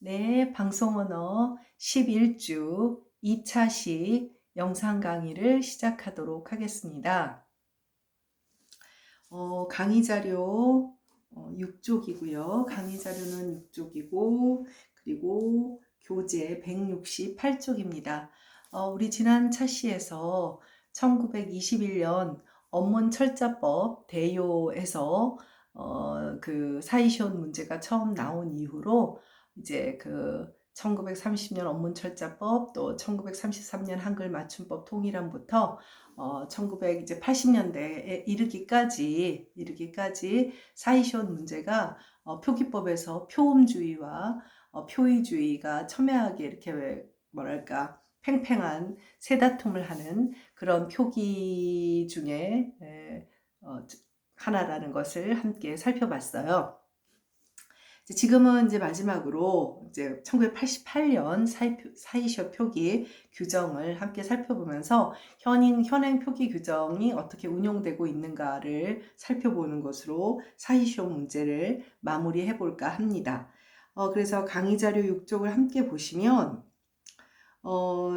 네, 방송 언어 11주 2차시 영상 강의를 시작하도록 하겠습니다. 강의 자료 6쪽이고요. 강의 자료는 6쪽이고 그리고 교재 168쪽입니다. 우리 지난 차시에서 1921년 언문철자법 대요에서 그 사이시온 문제가 처음 나온 이후로 이제 그 1930년 언문철자법 또 1933년 한글 맞춤법 통일안부터 1980년대에 이르기까지 사이시온 문제가 표기법에서 표음주의와 표의주의가 첨예하게 이렇게 뭐랄까 팽팽한 세다툼을 하는 그런 표기 중에 하나라는 것을 함께 살펴봤어요. 지금은 이제 마지막으로 이제 1988년 사이시오 표기 규정을 함께 살펴보면서 현행 표기 규정이 어떻게 운용되고 있는가를 살펴보는 것으로 사이시오 문제를 마무리해 볼까 합니다. 그래서 강의 자료 6쪽을 함께 보시면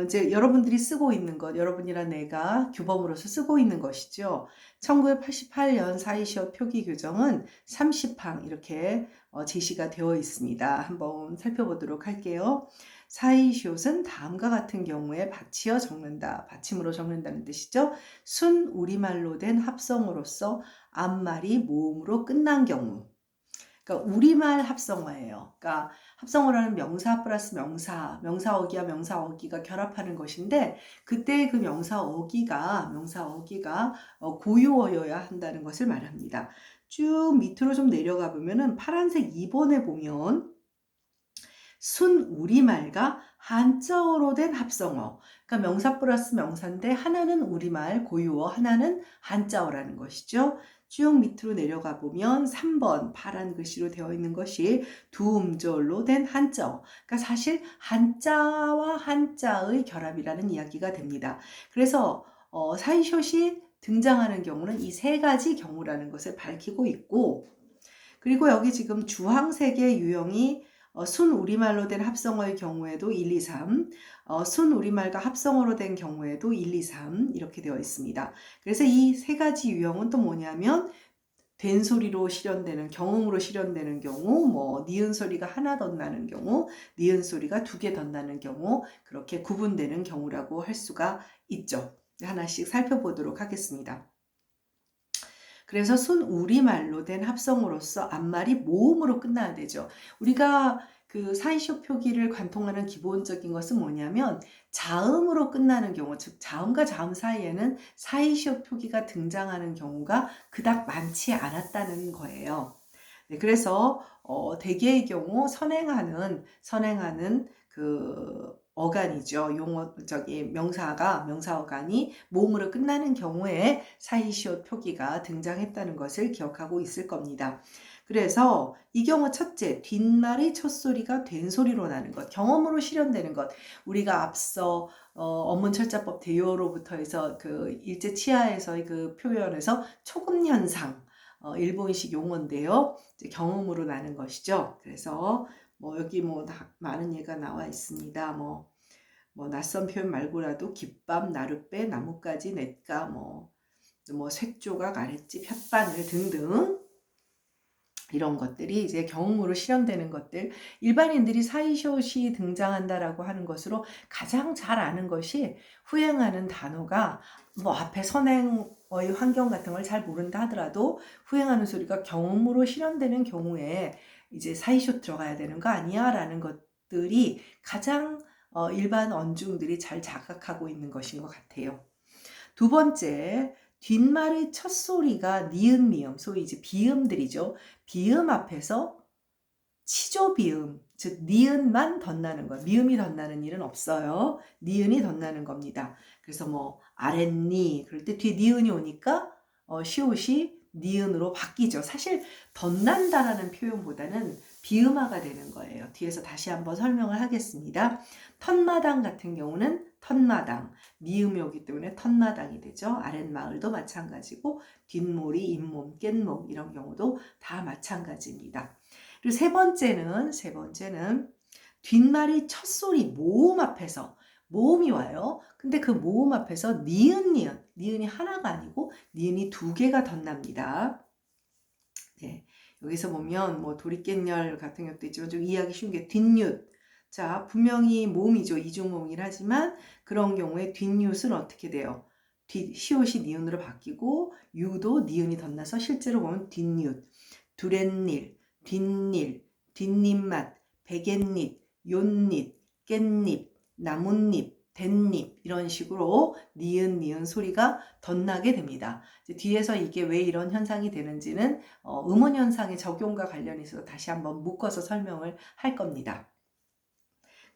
이제 여러분들이 쓰고 있는 것, 여러분이나 내가 규범으로서 쓰고 있는 것이죠. 1988년 사이시옷 표기 규정은 30항 이렇게 제시가 되어 있습니다. 한번 살펴보도록 할게요. 사이시옷은 다음과 같은 경우에 받치어 적는다. 받침으로 적는다는 뜻이죠. 순 우리말로 된 합성어로서 앞말이 모음으로 끝난 경우. 그러니까 우리말 합성어예요. 그러니까 합성어라는 명사 플러스 명사어기와 명사어기가 결합하는 것인데 그때 그 명사어기가 고유어여야 한다는 것을 말합니다. 쭉 밑으로 좀 내려가 보면은 파란색 2번에 보면 순 우리말과 한자어로 된 합성어. 그러니까 명사 플러스 명사인데 하나는 우리말 고유어, 하나는 한자어라는 것이죠. 쭉 밑으로 내려가 보면 3번 파란 글씨로 되어 있는 것이 두 음절로 된 한자어. 그러니까 사실 한자와 한자의 결합이라는 이야기가 됩니다. 그래서 사이숏이 등장하는 경우는 이 세 가지 경우라는 것을 밝히고 있고, 그리고 여기 지금 주황색의 유형이 순 우리말로 된 합성어의 경우에도 1, 2, 3, 순 우리말과 합성어로 된 경우에도 1, 2, 3 이렇게 되어 있습니다. 그래서 이 세 가지 유형은 또 뭐냐면 된소리로 실현되는, 경음으로 실현되는 경우, 뭐 니은 소리가 하나 더 나는 경우, 니은 소리가 두 개 더 나는 경우, 그렇게 구분되는 경우라고 할 수가 있죠. 하나씩 살펴보도록 하겠습니다. 그래서 순 우리말로 된 합성어로서 앞말이 모음으로 끝나야 되죠. 우리가 그 사이시오 표기를 관통하는 기본적인 것은 뭐냐면 자음으로 끝나는 경우, 즉 자음과 자음 사이에는 사이시오 표기가 등장하는 경우가 그닥 많지 않았다는 거예요. 네, 그래서 대개의 경우 선행하는 그 어간이죠. 명사어간이 모음으로 끝나는 경우에 사이시옷 표기가 등장했다는 것을 기억하고 있을 겁니다. 그래서 이 경우 첫째, 뒷말의 첫 소리가 된 소리로 나는 것, 경험으로 실현되는 것. 우리가 앞서 언문철자법 대요로부터 해서 그 일제 치하에서의 그 표현에서 초급 현상, 일본식 용어인데요. 이제 경험으로 나는 것이죠. 그래서 뭐 여기 뭐 많은 예가 나와 있습니다. 뭐 낯선 표현 말고라도 깃밥, 나룻배, 나뭇가지, 냇가, 뭐 쇳조각, 아랫집, 혓바늘 등등 이런 것들이 이제 경험으로 실현되는 것들, 일반인들이 사이숏이 등장한다라고 하는 것으로 가장 잘 아는 것이 후행하는 단어가 뭐 앞에 선행어의 환경 같은 걸 잘 모른다 하더라도 후행하는 소리가 경험으로 실현되는 경우에 이제 사이숏 들어가야 되는 거 아니야? 라는 것들이 가장 일반 언중들이 잘 자각하고 있는 것인 것 같아요. 두 번째, 뒷말의 첫 소리가 니은, 미음, 소위 이제 비음들이죠. 비음 앞에서 치조 비음, 즉 니은만 덧나는 거예요. 미음이 덧나는 일은 없어요. 니은이 덧나는 겁니다. 그래서 뭐 아랫니 그럴 때 뒤에 니은이 오니까 시옷이 니은으로 바뀌죠. 사실 덧난다라는 표현보다는 비음화가 되는 거예요. 뒤에서 다시 한번 설명을 하겠습니다. 턴마당 같은 경우는 턴마당, 미음이 오기 때문에 턴마당이 되죠. 아랫마을도 마찬가지고 뒷몰이, 잇몸, 깻몸 이런 경우도 다 마찬가지입니다. 그리고 세 번째는 뒷말이 첫소리 모음 앞에서 모음이 와요. 근데 그 모음 앞에서 니은이 하나가 아니고 니은이 두 개가 덧납니다. 네, 여기서 보면 뭐 도리깻열 같은 것도 있지만 좀 이해하기 쉬운 게 뒷윷. 자, 분명히 모음이죠. 이중모음이긴 하지만 그런 경우에 뒷윷은 어떻게 돼요? 시옷이 니은으로 바뀌고 유도 니은이 덧나서 실제로 보면 뒷윷, 두렛일, 뒷일, 뒷잎맛, 베갯잎, 욤잎, 깻잎, 나뭇잎, 댄잎 이런 식으로 니은 소리가 덧나게 됩니다. 이제 뒤에서 이게 왜 이런 현상이 되는지는 음원 현상의 적용과 관련해서 다시 한번 묶어서 설명을 할 겁니다.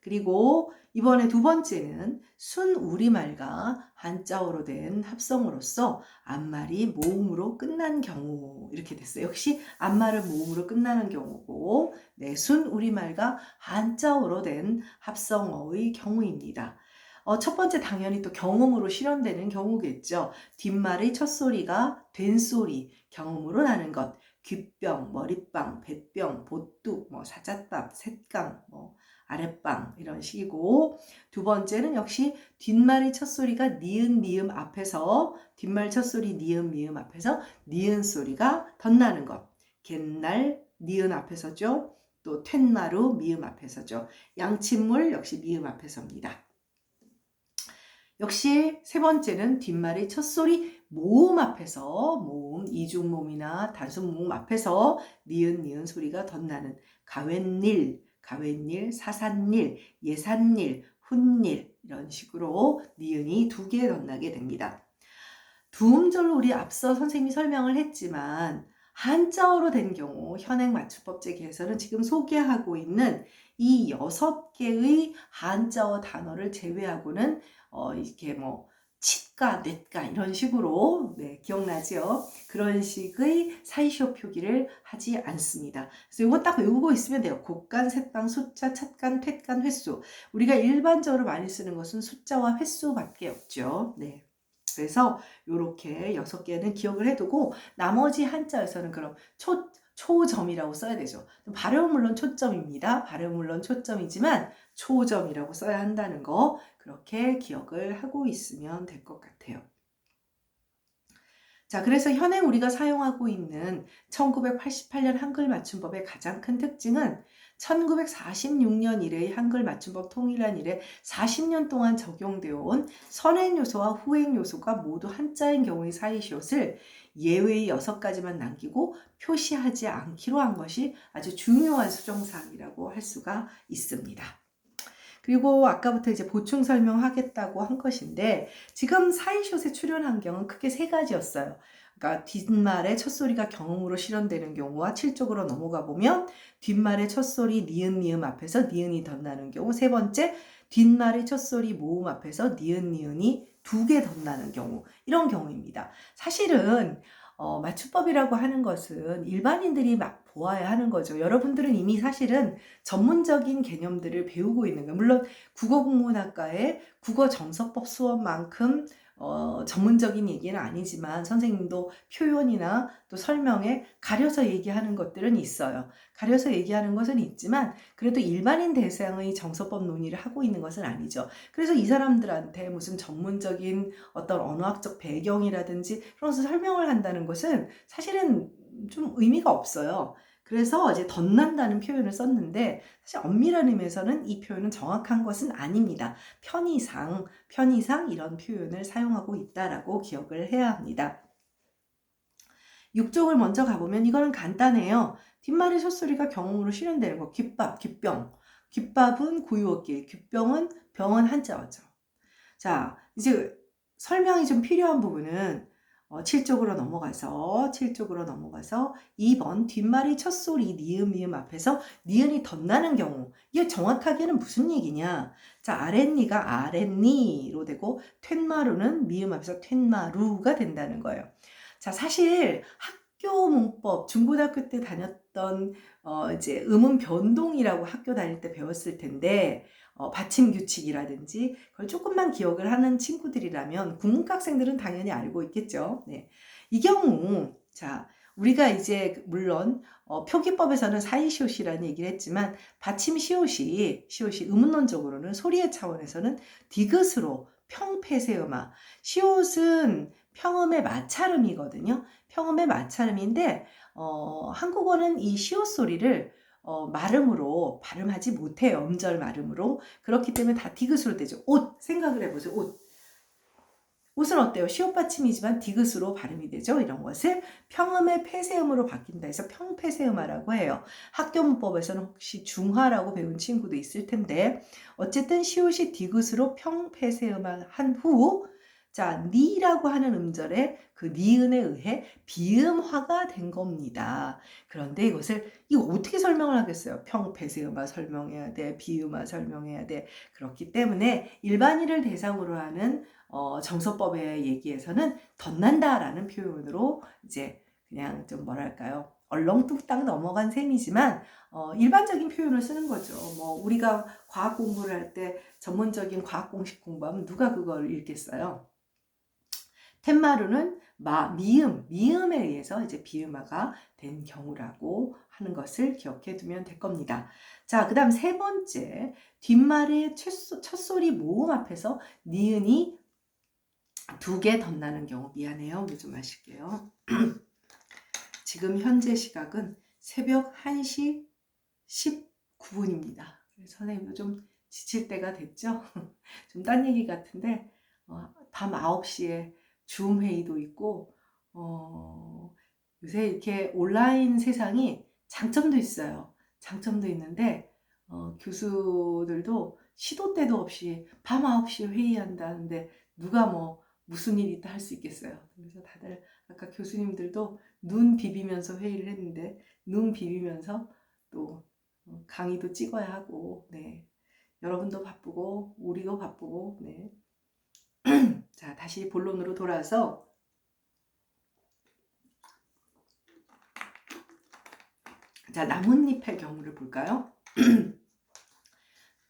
그리고 이번에 두 번째는 순우리말과 한자어로 된 합성어로서 앞말이 모음으로 끝난 경우 이렇게 됐어요. 역시 앞말은 모음으로 끝나는 경우고 네, 순우리말과 한자어로 된 합성어의 경우입니다. 첫 번째 당연히 또 경음으로 실현되는 경우겠죠. 뒷말의 첫소리가 된소리, 경음으로 나는 것. 귓병, 머리빵, 뱃병, 보뚝, 사잣밥, 셋강, 아랫방 이런 식이고 두 번째는 역시 뒷말의 첫소리가 니은 미음 앞에서 뒷말 첫소리 니은 미음 앞에서 니은 소리가 덧나는 것. 갯날 니은 앞에서죠. 또 툇마루 미음 앞에서죠. 양친물 역시 미음 앞에서입니다. 역시 세 번째는 뒷말의 첫소리 모음 앞에서 모음 이중모음이나 단순모음 앞에서 니은 소리가 덧나는 가웬일, 사산일, 예산일, 훈일 이런 식으로 니은이 두 개 덧나게 됩니다. 두음절로 우리 앞서 선생님이 설명을 했지만 한자어로 된 경우 현행 맞춤법 제기에서는 지금 소개하고 있는 이 6개의 한자어 단어를 제외하고는 이렇게 칫가, 넷가 이런 식으로 네, 기억나죠? 그런 식의 사이시오 표기를 하지 않습니다. 그래서 이거 딱 외우고 있으면 돼요. 곡간, 셋강, 숫자, 찻간, 퇴간, 횟수. 우리가 일반적으로 많이 쓰는 것은 숫자와 횟수밖에 없죠. 네. 그래서 이렇게 6개는 기억을 해두고 나머지 한자에서는 그럼 초점이라고 써야 되죠. 발음은 물론 초점입니다. 발음은 물론 초점이지만 초점이라고 써야 한다는 거 그렇게 기억을 하고 있으면 될 것 같아요. 자, 그래서 현행 우리가 사용하고 있는 1988년 한글 맞춤법의 가장 큰 특징은 1946년 이래 한글 맞춤법 통일한 이래 40년 동안 적용되어 온 선행 요소와 후행 요소가 모두 한자인 경우의 사이시옷을 예외의 6가지만 남기고 표시하지 않기로 한 것이 아주 중요한 수정사항이라고 할 수가 있습니다. 그리고 아까부터 이제 보충 설명하겠다고 한 것인데 지금 사이숏의 출현 환경은 크게 3가지였어요. 그러니까 뒷말의 첫소리가 경음으로 실현되는 경우와 7쪽으로 넘어가 보면 뒷말의 첫소리 니은 미음 앞에서 니은이 덧나는 경우, 세 번째 뒷말의 첫소리 모음 앞에서 니은이 2개 덧나는 경우, 이런 경우입니다. 사실은 맞춤법이라고 하는 것은 일반인들이 막 보아야 하는 거죠. 여러분들은 이미 사실은 전문적인 개념들을 배우고 있는 거예요. 물론 국어국문학과의 국어정서법 수업만큼 전문적인 얘기는 아니지만 선생님도 표현이나 또 설명에 가려서 얘기하는 것들은 있어요. 가려서 얘기하는 것은 있지만 그래도 일반인 대상의 정서법 논의를 하고 있는 것은 아니죠. 그래서 이 사람들한테 무슨 전문적인 어떤 언어학적 배경이라든지 그런 것을 설명을 한다는 것은 사실은 좀 의미가 없어요. 그래서 이제 덧난다는 표현을 썼는데 사실 엄밀한 의미에서는 이 표현은 정확한 것은 아닙니다. 편의상 이런 표현을 사용하고 있다라고 기억을 해야 합니다. 6쪽을 먼저 가보면 이거는 간단해요. 뒷말의 첫소리가 경음으로 실현되는 거. 귓밥, 귓병. 귓밥은 구유어길, 귓병은 병은 한자어죠. 자, 이제 설명이 좀 필요한 부분은 7쪽으로 넘어가서 2번 뒷말이 첫소리 니은 앞에서 니은이 덧나는 경우, 이게 정확하게는 무슨 얘기냐? 자, 아랫니가 아랫니로 되고 툇마루는 미음 앞에서 툇마루가 된다는 거예요. 자, 사실 학교 문법 중고등학교 때 다녔던 이제 음운 변동이라고 학교 다닐 때 배웠을 텐데 받침 규칙이라든지 그걸 조금만 기억을 하는 친구들이라면 국문과 학생들은 당연히 알고 있겠죠. 네. 이 경우 자 우리가 이제 물론 표기법에서는 사이시옷이라는 얘기를 했지만 받침 시옷이 의문론적으로는 소리의 차원에서는 디귿으로 평폐세음화. 시옷은 평음의 마찰음이거든요. 평음의 마찰음인데 한국어는 이 시옷 소리를 말음으로 발음하지 못해요. 음절 말음으로. 그렇기 때문에 다 디귿으로 되죠. 옷 생각을 해보세요. 옷은 어때요? 시옷 받침이지만 디귿으로 발음이 되죠. 이런 것을 평음의 폐세음으로 바뀐다 해서 평폐세음화라고 해요. 학교 문법에서는 혹시 중화라고 배운 친구도 있을 텐데 어쨌든 시옷이 디귿으로 평폐세음화 한 후 자, 니라고 하는 음절에 그 니은에 의해 비음화가 된 겁니다. 그런데 이거 어떻게 설명을 하겠어요? 평폐세음화 설명해야 돼, 비음화 설명해야 돼. 그렇기 때문에 일반인을 대상으로 하는 정서법의 얘기에서는 덧난다라는 표현으로 이제 그냥 좀 뭐랄까요? 얼렁뚱땅 넘어간 셈이지만 일반적인 표현을 쓰는 거죠. 뭐 우리가 과학 공부를 할 때 전문적인 과학 공식 공부하면 누가 그걸 읽겠어요? 텐마루는 미음에 의해서 이제 비음화가 된 경우라고 하는 것을 기억해 두면 될 겁니다. 자, 그 다음 세 번째, 뒷말의 첫소리 모음 앞에서 니은이 두 개 덧나는 경우. 미안해요. 물 좀 마실게요. 지금 현재 시각은 새벽 1시 19분입니다. 선생님도 좀 지칠 때가 됐죠? 좀 딴 얘기 같은데 밤 9시에 줌 회의도 있고 요새 이렇게 온라인 세상이 장점도 있어요. 장점도 있는데 교수들도 시도 때도 없이 밤 9시에 회의한다는데 누가 뭐 무슨 일이 있다 할 수 있겠어요. 그래서 다들 아까 교수님들도 눈 비비면서 회의를 했는데 눈 비비면서 또 강의도 찍어야 하고 네. 여러분도 바쁘고 우리도 바쁘고 네. 자, 다시 본론으로 돌아와서 자, 나뭇잎의 경우를 볼까요?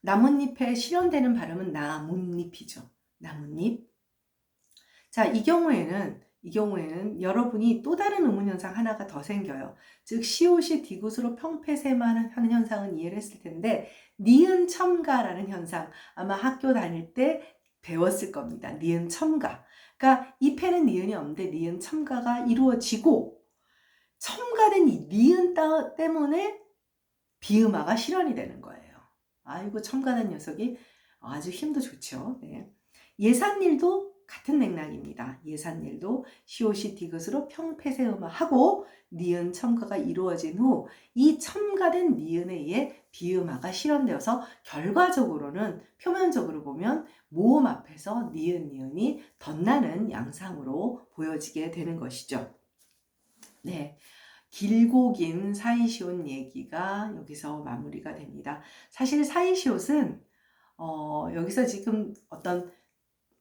나뭇잎에 실현되는 발음은 나뭇잎이죠. 나뭇잎. 자, 이 경우에는 여러분이 또 다른 의문 현상 하나가 더 생겨요. 즉 시옷이 디귿으로 평폐세만 하는 현상은 이해를 했을 텐데 니은 첨가라는 현상 아마 학교 다닐 때 배웠을 겁니다. 니은 첨가. 그러니까 이 패는 니은이 없는데 니은 첨가가 이루어지고 첨가된 이 니은 때문에 비음화가 실현이 되는 거예요. 아이고 첨가된 녀석이 아주 힘도 좋죠. 네. 예산일도 같은 맥락입니다. 예산일도 시옷이 디귿으로 평폐세음화하고 니은 첨가가 이루어진 후 이 첨가된 니은에 의해 비음화가 실현되어서 결과적으로는 표면적으로 보면 모음 앞에서 니은이 덧나는 양상으로 보여지게 되는 것이죠. 네. 길고 긴 사이시옷 얘기가 여기서 마무리가 됩니다. 사실 사이시옷은 여기서 지금 어떤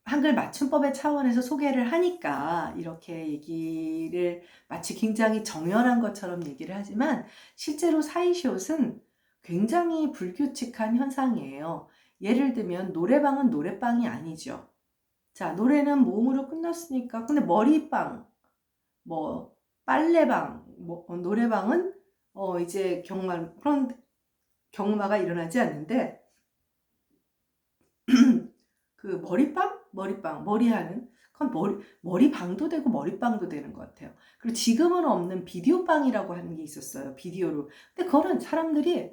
한글 맞춤법의 차원에서 소개를 하니까 이렇게 얘기를 마치 굉장히 정연한 것처럼 얘기를 하지만 실제로 사이시옷은 굉장히 불규칙한 현상이에요. 예를 들면 노래방은 노래방이 아니죠. 자, 노래는 모음으로 끝났으니까 근데 머리방, 뭐 빨래방, 뭐 노래방은 이제 그런 경마가 일어나지 않는데 그 머리하는 그건 머리방도 되고 머리빵도 되는 것 같아요. 그리고 지금은 없는 비디오빵이라고 하는 게 있었어요. 비디오로. 근데 그거는 사람들이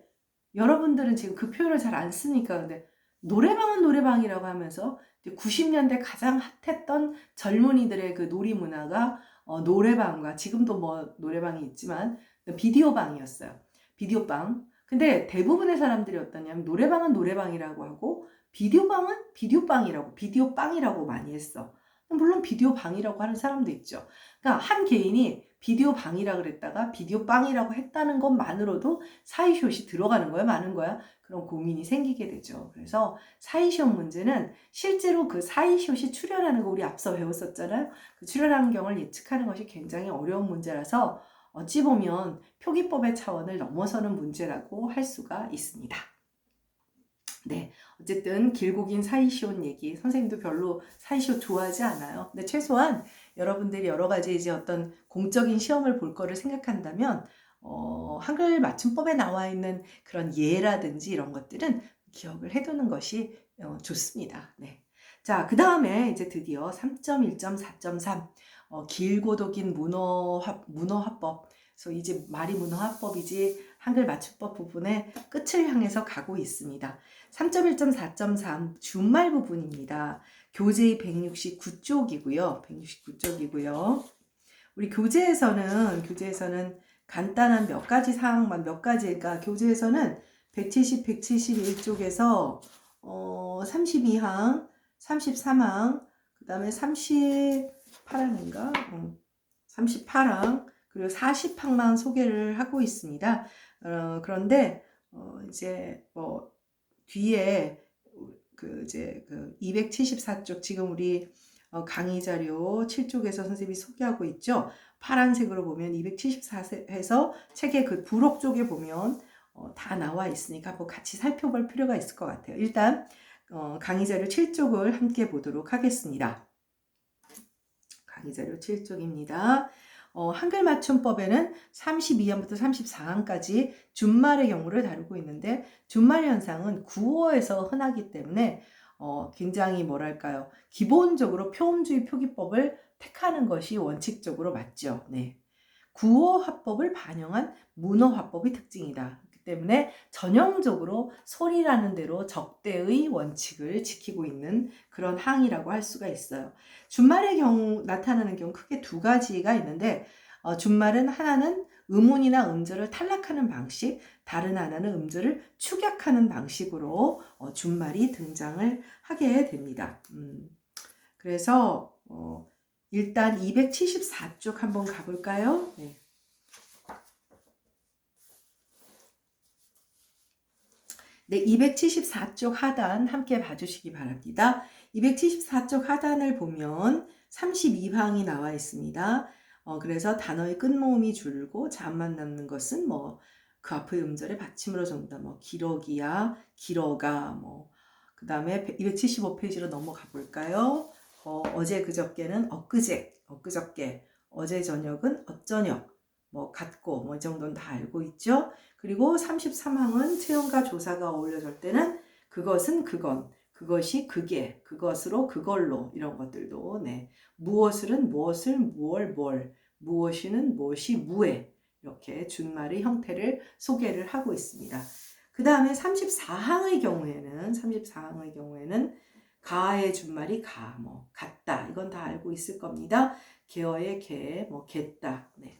여러분들은 지금 그 표현을 잘 안 쓰니까 근데 노래방은 노래방이라고 하면서 90년대 가장 핫했던 젊은이들의 그 놀이 문화가 노래방과 지금도 뭐 노래방이 있지만 비디오방이었어요. 비디오방. 근데 대부분의 사람들이 어떠냐면 노래방은 노래방이라고 하고 비디오방은 비디오빵이라고 많이 했어. 물론 비디오방이라고 하는 사람도 있죠. 그러니까 한 개인이 비디오방이라고 그랬다가 비디오빵이라고 했다는 것만으로도 사이시옷이 들어가는 거야, 마는 거야? 그런 고민이 생기게 되죠. 그래서 사이시옷 문제는 실제로 그 사이시옷이 출현하는 거 우리 앞서 배웠었잖아요. 그 출현하는 경우를 예측하는 것이 굉장히 어려운 문제라서 어찌 보면 표기법의 차원을 넘어서는 문제라고 할 수가 있습니다. 네, 어쨌든 길고 긴 사이시옷 얘기, 선생님도 별로 사이시옷 좋아하지 않아요. 근데 최소한 여러분들이 여러 가지 이제 어떤 공적인 시험을 볼 거를 생각한다면, 한글 맞춤법에 나와 있는 그런 예라든지 이런 것들은 기억을 해두는 것이 좋습니다. 네. 자, 그 다음에 이제 드디어 3.1점, 4.3, 길고도 긴 문어화법. 그래서 이제 말이 문어화법이지 한글 맞춤법 부분의 끝을 향해서 가고 있습니다. 3.1점, 4.3 준말 부분입니다. 교재의 169쪽이고요. 169쪽이고요. 우리 교재에서는 간단한 몇 가지 사항만 몇 가지, 그러니까 교재에서는 170, 171쪽에서 32항, 33항, 그 다음에 38항인가? 38항, 그리고 40항만 소개를 하고 있습니다. 그런데 이제 뭐 뒤에 이제 274쪽 지금 우리 강의 자료 7쪽에서 선생님이 소개하고 있죠. 파란색으로 보면 274에서 책의 그 부록 쪽에 보면 다 나와 있으니까 뭐 같이 살펴볼 필요가 있을 것 같아요. 일단 강의 자료 7쪽을 함께 보도록 하겠습니다. 강의 자료 7쪽입니다. 한글 맞춤법에는 32항부터 34항까지 준말의 경우를 다루고 있는데 준말 현상은 구어에서 흔하기 때문에 굉장히 뭐랄까요, 기본적으로 표음주의 표기법을 택하는 것이 원칙적으로 맞죠. 네. 구어 화법을 반영한 문어 화법이 특징이다. 그렇기 때문에 전형적으로 소리라는 대로 적대의 원칙을 지키고 있는 그런 항이라고 할 수가 있어요. 준말의 경우 나타나는 경우 크게 두 가지가 있는데 준말은 하나는 음운이나 음절을 탈락하는 방식, 다른 하나는 음절을 축약하는 방식으로 준말이 등장을 하게 됩니다. 그래서 일단 274쪽 한번 가볼까요? 네. 네, 274쪽 하단 함께 봐주시기 바랍니다. 274쪽 하단을 보면 32항이 나와 있습니다. 그래서 단어의 끝모음이 줄고 자음만 남는 것은 뭐 그 앞의 음절의 받침으로 정다. 뭐 기러기야, 기러가, 그 다음에 275페이지로 넘어가 볼까요? 어제 그저께는 엊그저께, 어제 저녁은 어저녁, 같고, 이 정도는 다 알고 있죠? 그리고 33항은 체험과 조사가 어울려질 때는 그것은 그건, 그것이 그게, 그것으로 그걸로 이런 것들도 네. 무엇을은 무엇을, 뭘, 무엇이는 무엇이 무에 이렇게 준말의 형태를 소개를 하고 있습니다. 그 다음에 34항의 경우에는 가의 준말이 가, 같다. 이건 다 알고 있을 겁니다. 개어의 개, 겠다. 네.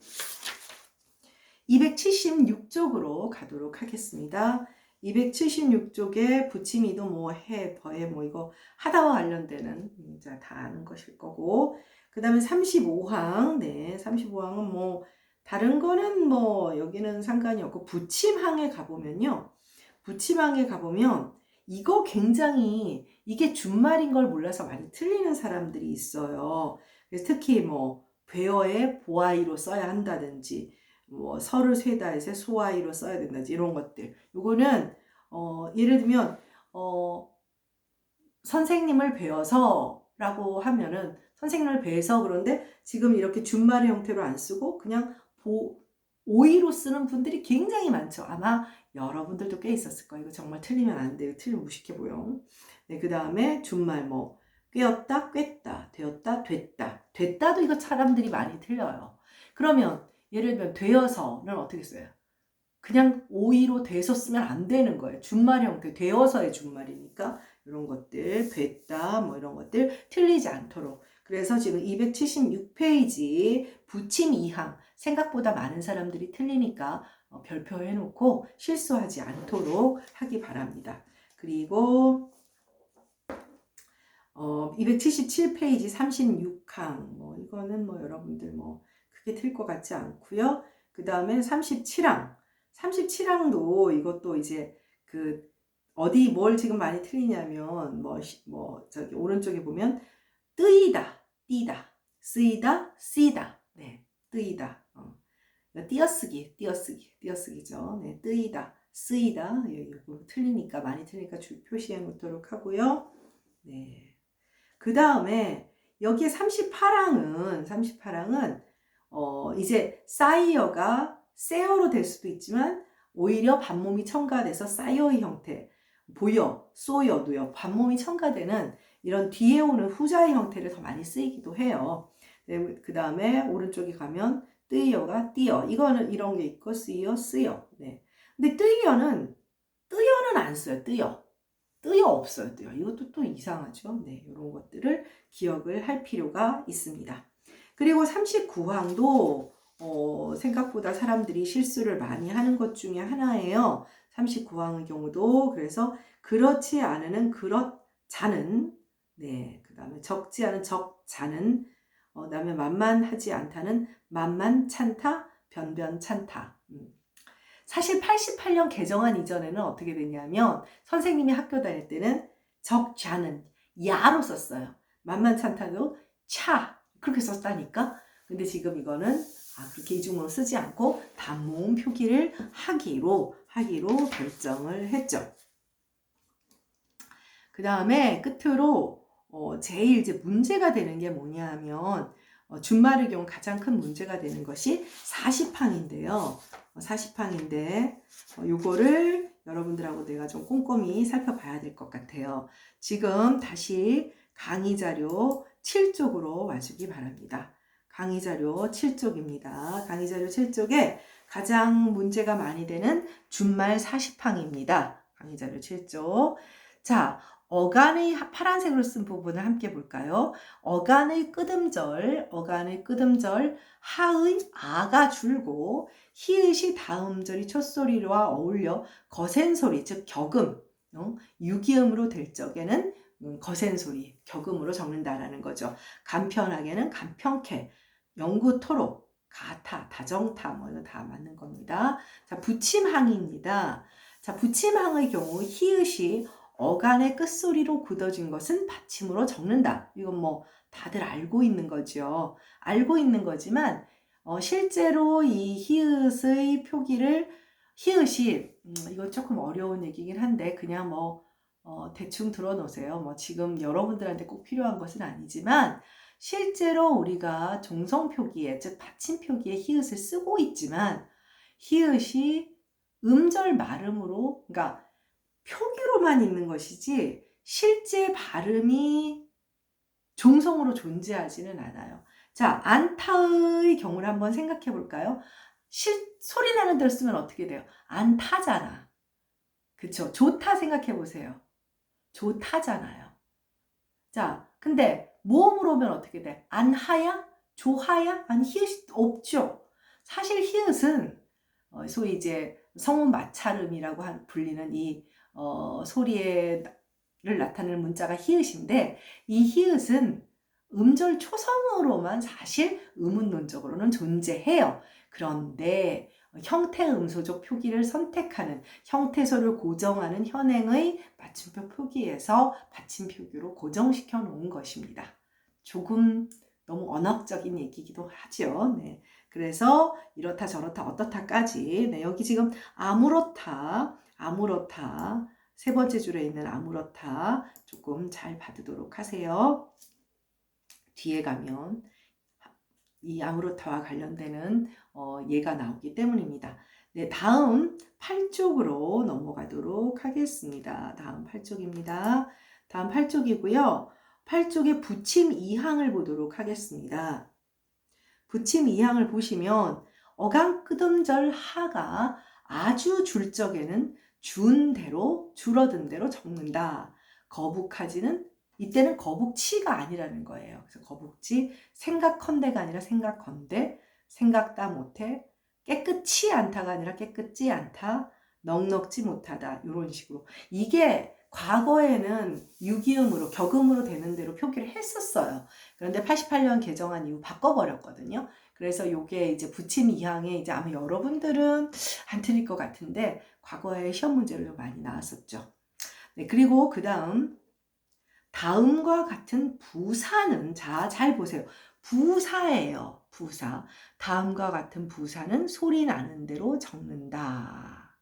276쪽으로 가도록 하겠습니다. 276쪽에 붙임이도 해, 더해 이거 하다와 관련되는 이제 다 아는 것일 거고, 그 다음에 35항, 네, 35항은 다른 거는 여기는 상관이 없고, 붙임항에 가보면 이거 굉장히 이게 준말인 걸 몰라서 많이 틀리는 사람들이 있어요. 그래서 특히 배어에 보아이로 써야 한다든지, 설을 세다 해서 소아이로 써야 된다든지 이런 것들. 요거는 예를 들면 선생님을 배워서라고 하면은 선생님을 배워서 그런데 지금 이렇게 준말의 형태로 안 쓰고 그냥 오이로 쓰는 분들이 굉장히 많죠. 아마 여러분들도 꽤 있었을 거예요. 이거 정말 틀리면 안 돼요. 틀리면 무식해 보여. 네, 그 다음에 준말 꿰었다, 꿰다, 되었다, 됐다. 됐다도 이거 사람들이 많이 틀려요. 그러면 예를 들면 되어서는 어떻게 써요? 그냥 오이로 돼서 쓰면 안 되는 거예요. 준말 형태, 되어서의 준말이니까 이런 것들, 됐다, 이런 것들 틀리지 않도록. 그래서 지금 276페이지 붙임 2항 생각보다 많은 사람들이 틀리니까 별표해놓고 실수하지 않도록 하기 바랍니다. 그리고 277페이지 36항 이거는 여러분들 크게 틀 것 같지 않고요. 그 다음에 37항도 이것도 이제 어디 뭘 지금 많이 틀리냐면 저기 오른쪽에 보면 뜨이다, 띄다, 쓰이다, 쓰이다. 네, 뜨이다. 띄어쓰기죠. 네, 뜨이다, 쓰이다. 이거 틀리니까, 많이 틀리니까 표시해 놓도록 하고요. 네. 그 다음에 여기에 38항은 이제 싸이어가 세어로 될 수도 있지만 오히려 반몸이 첨가돼서 싸이어의 형태, 보여, 쏘여, 누여, 반몸이 첨가되는 이런 뒤에 오는 후자의 형태를 더 많이 쓰이기도 해요. 네, 그 다음에 오른쪽에 가면 뜨이어가 띄어, 이거는 이런 게 있고 쓰이어, 쓰여. 네. 근데 뜨이어는 안 써요. 뜨여 없어요. 뜨여. 이것도 또 이상하죠. 네, 이런 것들을 기억을 할 필요가 있습니다. 그리고 39항도 생각보다 사람들이 실수를 많이 하는 것 중에 하나예요. 39항의 경우도. 그래서 그렇지 않은 그렇자는, 네, 그 다음에 적지 않은 적자는, 그 다음에 만만하지 않다는 만만찮다, 변변찮다. 사실 88년 개정안 이전에는 어떻게 됐냐면 선생님이 학교 다닐 때는 적자는 야로 썼어요. 만만찮다도 차 그렇게 썼다니까. 근데 지금 이거는 그렇게 이중으로 쓰지 않고 단모음 표기를 하기로 결정을 했죠. 그 다음에 끝으로 제일 이제 문제가 되는 게 뭐냐 하면 준말의 경우 가장 큰 문제가 되는 것이 40항인데요. 40항인데 요거를 여러분들하고 내가 좀 꼼꼼히 살펴봐야 될 것 같아요. 지금 다시 강의 자료 7쪽으로 와주기 바랍니다. 강의 자료 7쪽입니다. 강의 자료 7쪽에 가장 문제가 많이 되는 준말 40항입니다. 강의 자료 7쪽. 자, 어간의 파란색으로 쓴 부분을 함께 볼까요? 어간의 끄듬절, 하의 아가 줄고 히읗이 다음 절이 첫 소리와 어울려 거센 소리, 즉 격음, 유기음으로 될 적에는 거센 소리, 격음으로 적는다라는 거죠. 간편하게는 간편케, 영구토록, 가타, 다정타, 뭐 이거 다 맞는 겁니다. 자, 붙임항입니다. 자, 붙임항의 경우 히읗이 어간의 끝소리로 굳어진 것은 받침으로 적는다. 이건 뭐 다들 알고 있는 거죠. 알고 있는 거지만 실제로 이 히읗의 표기를 히읗이 이건 조금 어려운 얘기긴 한데 그냥 뭐 대충 들어놓으세요. 뭐 지금 여러분들한테 꼭 필요한 것은 아니지만 실제로 우리가 종성 표기에 즉 받침 표기에 히읗을 쓰고 있지만 히읗이 음절 발음으로 그러니까 표기로만 있는 것이지 실제 발음이 종성으로 존재하지는 않아요. 자, 안타의 경우를 한번 생각해 볼까요? 소리 나는 대로 쓰면 어떻게 돼요? 안타잖아. 그쵸? 좋다 생각해 보세요. 좋다잖아요. 자, 근데 모음으로 오면 어떻게 돼? 안하야? 조하야? 아니, 히읗이 없죠. 사실 히읗은 소위 이제 성운 마찰음이라고 불리는 이 소리를 나타내는 문자가 히읗인데 이 히읗은 음절 초성으로만 사실 의문론적으로는 존재해요. 그런데 형태음소적 표기를 선택하는 형태소를 고정하는 현행의 맞춤표 표기에서 받침 표기로 고정시켜 놓은 것입니다. 조금 너무 언어적인 얘기이기도 하죠. 네. 그래서 이렇다 저렇다 어떻다까지 네, 여기 지금 아무렇다 세 번째 줄에 있는 아무렇다 조금 잘 받도록 하세요. 뒤에 가면 이 아무렇다와 관련되는 예가 나오기 때문입니다. 네, 다음 8쪽으로 넘어가도록 하겠습니다. 다음 8쪽입니다. 다음 8쪽이고요. 8쪽의 붙임 2항을 보도록 하겠습니다. 붙임 2항을 보시면 어간 끄듬절 하가 아주 줄 적에는 준 대로 줄어든 대로 적는다. 거북하지는 이때는 거북치가 아니라는 거예요. 그래서 거북치 생각컨대가 아니라 생각건대, 생각다 못해, 깨끗이 않다가 아니라 깨끗지 않다, 넉넉지 못하다 이런 식으로 이게 과거에는 유기음으로 격음으로 되는 대로 표기를 했었어요. 그런데 88년 개정한 이후 바꿔버렸거든요. 그래서 요게 이제 붙임 2항에 이제 아마 여러분들은 안 틀릴 것 같은데 과거에 시험 문제로 많이 나왔었죠. 네, 그리고 그 다음과 같은 부사는 자, 잘 보세요. 부사예요. 부사. 다음과 같은 부사는 소리 나는 대로 적는다.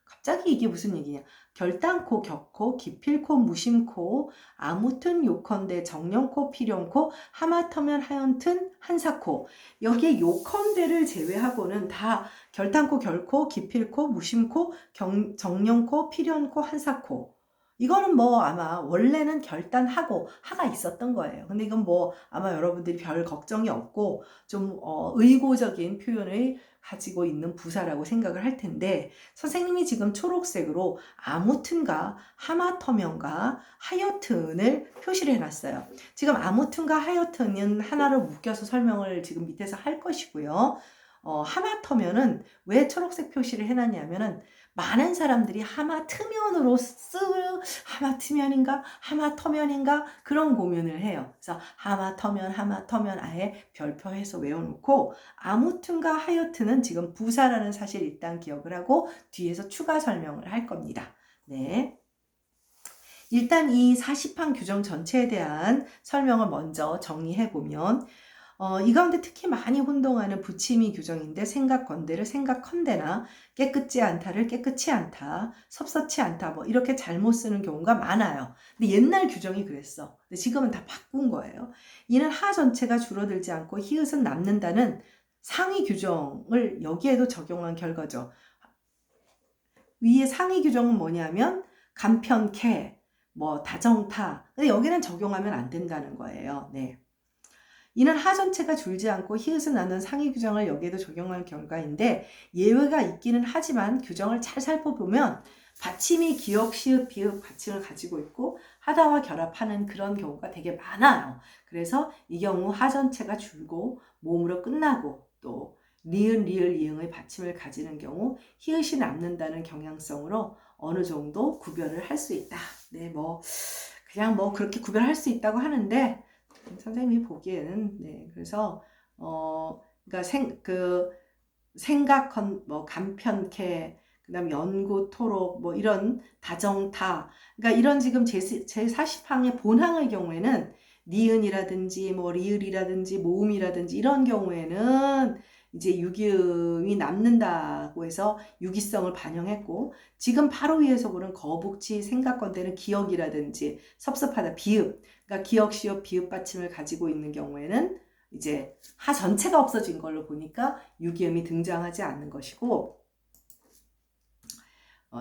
갑자기 이게 무슨 얘기냐. 결단코, 격코, 기필코, 무심코, 아무튼 요컨대, 정령코, 필연코, 하마터면 하연튼, 한사코. 여기에 요컨대를 제외하고는 다 결단코, 결코, 기필코, 무심코, 정령코, 필연코, 한사코. 이거는 뭐 아마 원래는 결단하고 하가 있었던 거예요. 근데 이건 뭐 아마 여러분들이 별 걱정이 없고 좀 의고적인 표현을 가지고 있는 부사라고 생각을 할 텐데, 선생님이 지금 초록색으로 아무튼과 하마터면과 하여튼을 표시를 해놨어요. 지금 아무튼과 하여튼은 하나로 묶여서 설명을 지금 밑에서 할 것이고요. 하마터면은 왜 초록색 표시를 해놨냐면은 많은 사람들이 하마트면으로 하마트면인가 하마터면인가 그런 고민을 해요. 그래서 하마터면 아예 별표해서 외워놓고, 아무튼과 하여튼은 지금 부사라는 사실 일단 기억을 하고 뒤에서 추가 설명을 할 겁니다. 네. 일단 이 40항 규정 전체에 대한 설명을 먼저 정리해보면, 이 가운데 특히 많이 혼동하는 부침이 규정인데, 생각건대를 생각컨대나 깨끗지 않다를 깨끗치 않다, 섭섭치 않다 뭐 이렇게 잘못 쓰는 경우가 많아요. 근데 옛날 규정이 그랬어. 근데 지금은 다 바꾼 거예요. 이는 하 전체가 줄어들지 않고 히읗은 남는다는 상위 규정을 여기에도 적용한 결과죠. 위에 상위 규정은 뭐냐면 간편케, 뭐 다정타. 근데 여기는 적용하면 안 된다는 거예요. 네. 이는 하 전체가 줄지 않고 히읗은 나는 상위 규정을 여기에도 적용한 결과인데, 예외가 있기는 하지만 규정을 잘 살펴보면 받침이 기역, 시읒, 비읍 받침을 가지고 있고 하다와 결합하는 그런 경우가 되게 많아요. 그래서 이 경우 하 전체가 줄고 모음으로 끝나고 또 리은, 리을, 이응의 받침을 가지는 경우 히읗이 남는다는 경향성으로 어느 정도 구별을 할 수 있다. 네, 뭐 그냥 뭐 그렇게 구별할 수 있다고 하는데, 선생님이 보기에는, 네, 그래서 그러니까 생각, 뭐 간편케, 그다음 연구, 토록, 뭐 이런 다정타, 그러니까 이런 지금 제 40항의 본항의 경우에는 니은이라든지 뭐 리을이라든지 모음이라든지 이런 경우에는 이제 유기음이 남는다고 해서 유기성을 반영했고, 지금 바로 위에서 보는 거북치, 생각건대는 기억이라든지 섭섭하다, 비읍, 그러니까 기억, 시옷, 비읍 받침을 가지고 있는 경우에는 이제 하 전체가 없어진 걸로 보니까 유기음이 등장하지 않는 것이고,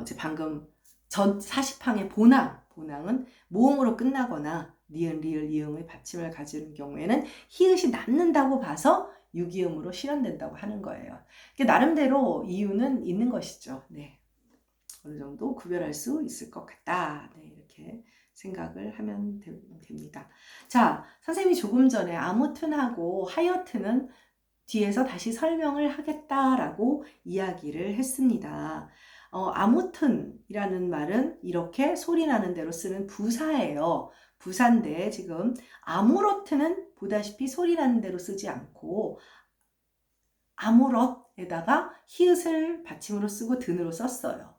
이제 방금 전 40항의 본항은 모음으로 끝나거나 니은, 리을, 이응의 받침을 가지는 경우에는 히읗이 남는다고 봐서 유기음으로 실현된다고 하는 거예요. 나름대로 이유는 있는 것이죠. 네. 어느 정도 구별할 수 있을 것 같다. 네, 이렇게 생각을 하면 됩니다. 자, 선생님이 조금 전에 아무튼하고 하여튼은 뒤에서 다시 설명을 하겠다라고 이야기를 했습니다. 아무튼이라는 말은 이렇게 소리 나는 대로 쓰는 부사예요. 부사인데 지금 아무렇트는 보다시피 소리 나는 대로 쓰지 않고 아무렇에다가 히읗을 받침으로 쓰고 든으로 썼어요.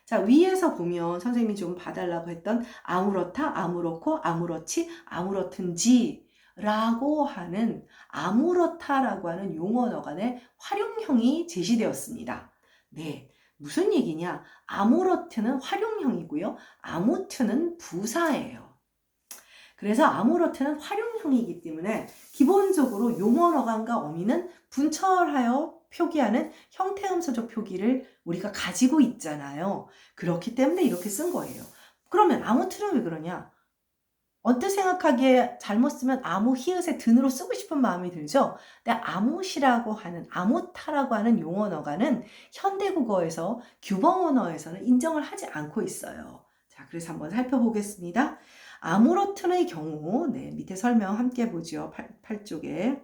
자, 위에서 보면 선생님이 좀 봐달라고 했던 아무렇다, 아무렇고, 아무렇지, 아무렇든지 라고 하는 아무렇다라고 하는 용언어 간의 활용형이 제시되었습니다. 네, 무슨 얘기냐? 아무렇트는 활용형이고요. 아무튼은 부사예요. 그래서 아무렇트는 활용형이기 때문에 기본적으로 용언어간과 어미는 분철하여 표기하는 형태음소적 표기를 우리가 가지고 있잖아요. 그렇기 때문에 이렇게 쓴 거예요. 그러면 아무튼은 왜 그러냐? 언뜻 생각하기에 잘못 쓰면 아무 히읗에 든으로 쓰고 싶은 마음이 들죠. 근데 아무시라고 하는, 아무타라고 하는 용언어가는 현대국어에서 규범언어에서는 인정을 하지 않고 있어요. 자, 그래서 한번 살펴보겠습니다. 아무렇튼의 경우, 네, 밑에 설명 함께 보죠. 8쪽에.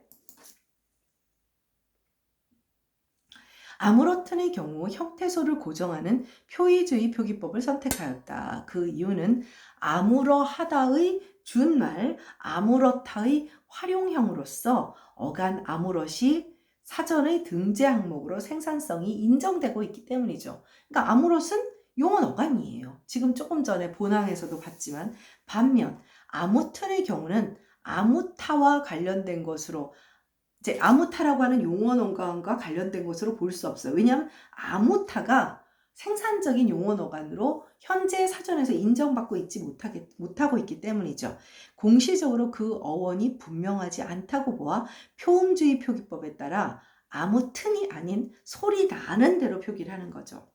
아무렇튼의 경우 형태소를 고정하는 표의주의 표기법을 선택하였다. 그 이유는 아무러하다의 준말 아무렇다의 활용형으로서 어간 아무렇이 사전의 등재 항목으로 생산성이 인정되고 있기 때문이죠. 그러니까 아무렇은 용언 어간이에요. 지금 조금 전에 본항에서도 봤지만, 반면 아무튼의 경우는 아무타와 관련된 것으로, 이제 아무타라고 하는 용언 어간과 관련된 것으로 볼 수 없어요. 왜냐하면 아무타가 생산적인 용언 어간으로 현재 사전에서 인정받고 못하고 있기 때문이죠. 공시적으로 그 어원이 분명하지 않다고 보아 표음주의 표기법에 따라 아무 튼이 아닌 소리 나는 대로 표기를 하는 거죠.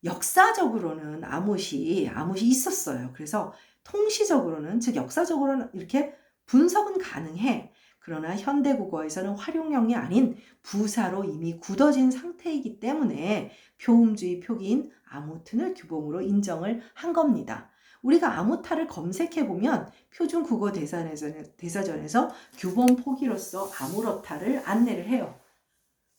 역사적으로는 아못이 있었어요. 그래서 통시적으로는, 즉 역사적으로는 이렇게 분석은 가능해. 그러나 현대국어에서는 활용형이 아닌 부사로 이미 굳어진 상태이기 때문에 표음주의 표기인 아무튼을 규범으로 인정을 한 겁니다. 우리가 아무타를 검색해보면 표준국어 대사전에서 규범 포기로서 아무렇다를 안내를 해요.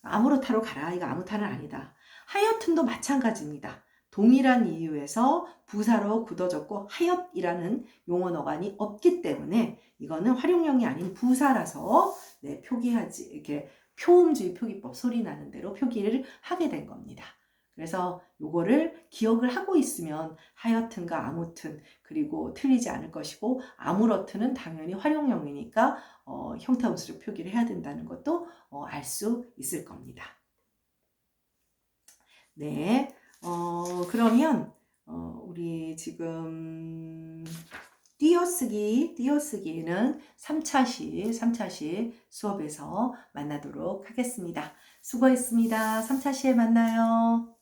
아무렇다로 가라. 이거 아무타는 아니다. 하여튼도 마찬가지입니다. 동일한 이유에서 부사로 굳어졌고 하얏이라는 용언 어간이 없기 때문에 이거는 활용형이 아닌 부사라서 표기하지, 이렇게 표음주의 표기법 소리 나는 대로 표기를 하게 된 겁니다. 그래서 요거를 기억을 하고 있으면 하여튼과 아무튼, 그리고 틀리지 않을 것이고 아무렇든은 당연히 활용형이니까 형태 음수적 표기를 해야 된다는 것도 알 수 있을 겁니다. 네, 그러면 우리 지금 띄어쓰기는 3차시 수업에서 만나도록 하겠습니다. 수고했습니다. 3차시에 만나요.